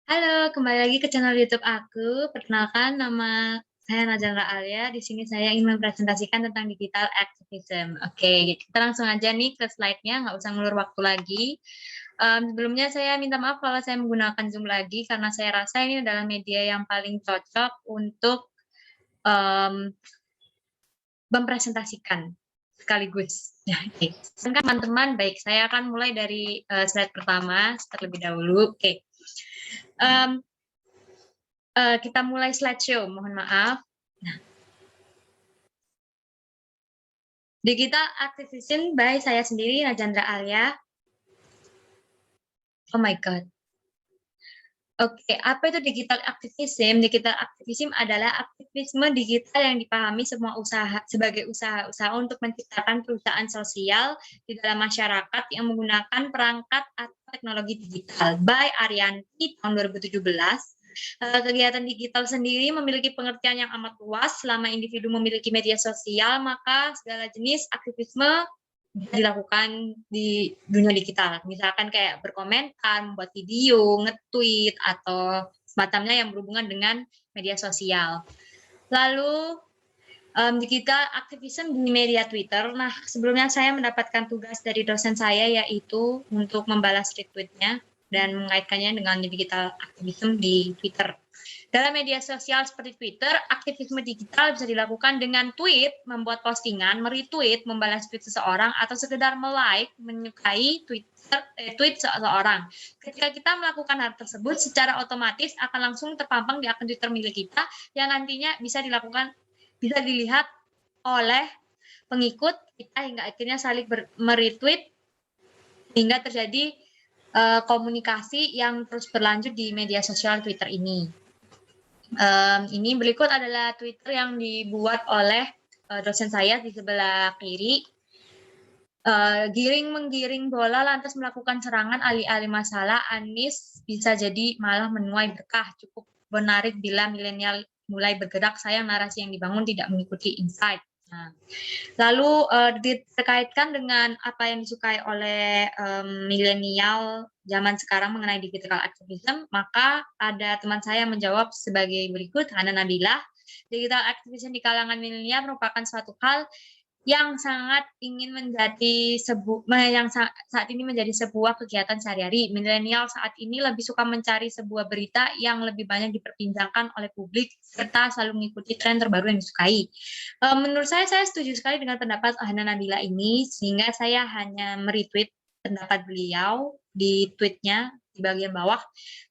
Halo, kembali lagi ke channel YouTube aku. Perkenalkan, nama saya Najandra Alia. Di sini saya ingin mempresentasikan tentang digital activism. Oke, kita langsung aja nih ke slide-nya, nggak usah ngulur waktu lagi. Sebelumnya saya minta maaf kalau saya menggunakan Zoom lagi, karena saya rasa ini adalah media yang paling cocok untuk mempresentasikan sekaligus. Oke. Teman-teman, baik, saya akan mulai dari slide pertama terlebih dahulu. Oke. Kita mulai slideshow, mohon maaf. Nah, digital activism by saya sendiri, Najandra Alia. Oh my God. Oke, apa itu digital activism? Digital activism adalah aktivisme digital yang dipahami semua usaha sebagai usaha-usaha untuk menciptakan perusahaan sosial di dalam masyarakat yang menggunakan perangkat atau teknologi digital. By Arianti tahun 2017. Kegiatan digital sendiri memiliki pengertian yang amat luas. Selama individu memiliki media sosial, maka segala jenis aktivisme bisa dilakukan di dunia digital. Misalkan kayak berkomentar, membuat video, nge-tweet, atau semacamnya yang berhubungan dengan media sosial. Lalu, digital activism di media Twitter. Nah, sebelumnya saya mendapatkan tugas dari dosen saya, yaitu untuk membalas retweet-nya dan mengaitkannya dengan digital activism di Twitter. Dalam media sosial seperti Twitter, aktivisme digital bisa dilakukan dengan tweet, membuat postingan, meretweet, membalas tweet seseorang, atau sekedar melike, menyukai tweet seseorang. Ketika kita melakukan hal tersebut, secara otomatis akan langsung terpampang di akun Twitter milik kita, yang nantinya bisa dilihat oleh pengikut kita hingga akhirnya saling meretweet hingga terjadi komunikasi yang terus berlanjut di media sosial Twitter ini. Ini berikut adalah Twitter yang dibuat oleh dosen saya di sebelah kiri. Giring-menggiring bola lantas melakukan serangan alih-alih masalah, Anies bisa jadi malah menuai berkah. Cukup menarik bila milenial mulai bergerak, sayang narasi yang dibangun tidak mengikuti insight. Nah, lalu dikaitkan dengan apa yang disukai oleh milenial zaman sekarang mengenai digital activism, maka ada teman saya menjawab sebagai berikut, Hana Nabilah. Digital activism di kalangan milenial merupakan suatu hal yang sangat ingin menjadi saat ini menjadi sebuah kegiatan sehari-hari. Milenial saat ini lebih suka mencari sebuah berita yang lebih banyak diperbincangkan oleh publik serta selalu mengikuti tren terbaru yang disukai. Menurut saya setuju sekali dengan pendapat Hana Nabila ini, sehingga saya hanya meretweet pendapat beliau di tweetnya di bagian bawah.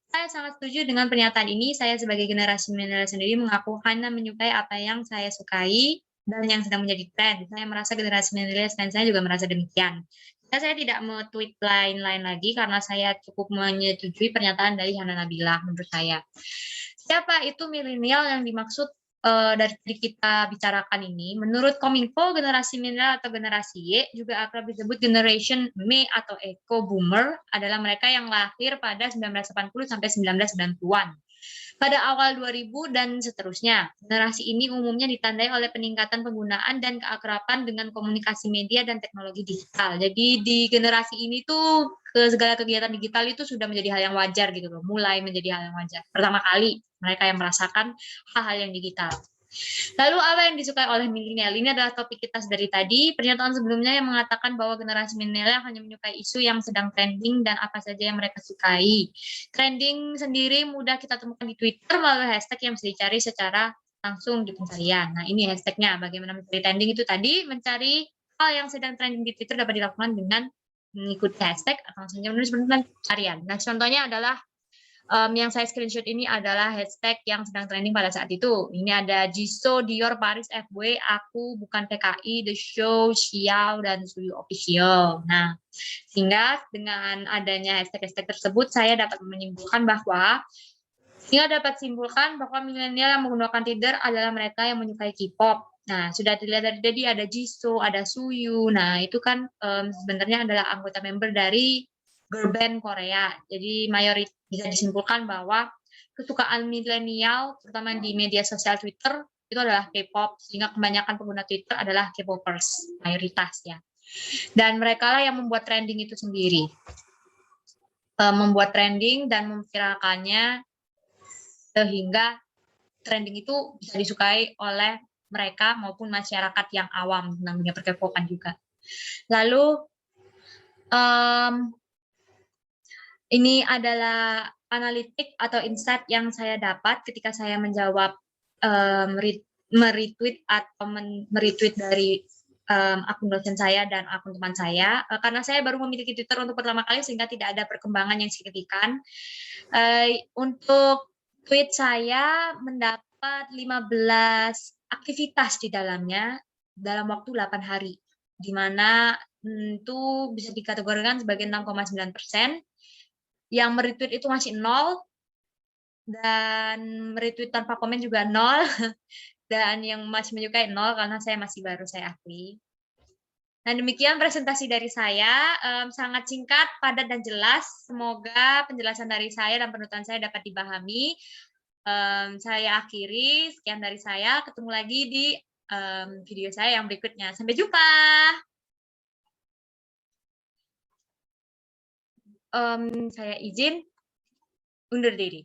Saya sangat setuju dengan pernyataan ini. Saya sebagai generasi milenial sendiri mengaku hanya menyukai apa yang saya sukai dan yang sedang menjadi tren. Saya merasa generasi milenial dan saya juga merasa demikian. Saya tidak me-tweet lain-lain lagi karena saya cukup menyetujui pernyataan dari Hana Nabila menurut saya. Siapa itu milenial yang dimaksud dari kita bicarakan ini? Menurut Kominfo, generasi milenial atau generasi Y, juga akrab disebut generation Me atau Eco Boomer, adalah mereka yang lahir pada 1980 sampai 1990-an. Pada awal 2000 dan seterusnya, generasi ini umumnya ditandai oleh peningkatan penggunaan dan keakraban dengan komunikasi media dan teknologi digital. Jadi di generasi ini tuh segala kegiatan digital itu sudah menjadi hal yang wajar gitu loh, mulai menjadi hal yang wajar. Pertama kali mereka yang merasakan hal-hal yang digital. Lalu apa yang disukai oleh milenial? Ini adalah topik kita dari tadi. Pernyataan sebelumnya yang mengatakan bahwa generasi milenial hanya menyukai isu yang sedang trending dan apa saja yang mereka sukai. Trending sendiri mudah kita temukan di Twitter melalui hashtag yang bisa dicari secara langsung di pencarian. Nah, ini hashtagnya. Bagaimana mencari trending itu tadi, mencari hal yang sedang trending di Twitter dapat dilakukan dengan mengikuti hashtag atau langsung menulis pencarian. Nah, contohnya adalah yang saya screenshot ini adalah hashtag yang sedang trending pada saat itu. Ini ada Jisoo, Dior, Paris, FW, Aku, Bukan TKI, The Show, Xiao, dan Suyu Official. Nah, sehingga dengan adanya hashtag-hashtag tersebut, saya dapat menyimpulkan bahwa milenial yang menggunakan Tinder adalah mereka yang menyukai K-pop. Nah, sudah dilihat dari tadi ada Jisoo, ada Suyu. Nah, itu kan sebenarnya adalah anggota member dari girl band Korea. Jadi bisa disimpulkan bahwa kesukaan milenial, terutama di media sosial Twitter, itu adalah K-pop, sehingga kebanyakan pengguna Twitter adalah K-popers, mayoritas ya. Dan mereka lah yang membuat trending itu sendiri. membuat trending dan memviralkannya sehingga trending itu bisa disukai oleh mereka maupun masyarakat yang awam tentang dunia perkepopan juga. Lalu ini adalah analitik atau insight yang saya dapat ketika saya menjawab meretweet atau meretweet dari akun dosen saya dan akun teman saya, karena saya baru memiliki Twitter untuk pertama kali sehingga tidak ada perkembangan yang signifikan. Untuk tweet saya mendapat 15 aktivitas di dalamnya dalam waktu 8 hari, di mana itu bisa dikategorikan sebagai 6,9%. Yang meretweet itu masih 0, dan meretweet tanpa komen juga 0, dan yang masih menyukai 0 karena saya masih baru, saya akui. Nah, demikian presentasi dari saya, sangat singkat, padat, dan jelas. Semoga penjelasan dari saya dan penuturan saya dapat dipahami. Saya akhiri, sekian dari saya, ketemu lagi di video saya yang berikutnya. Sampai jumpa! Saya izin undur diri.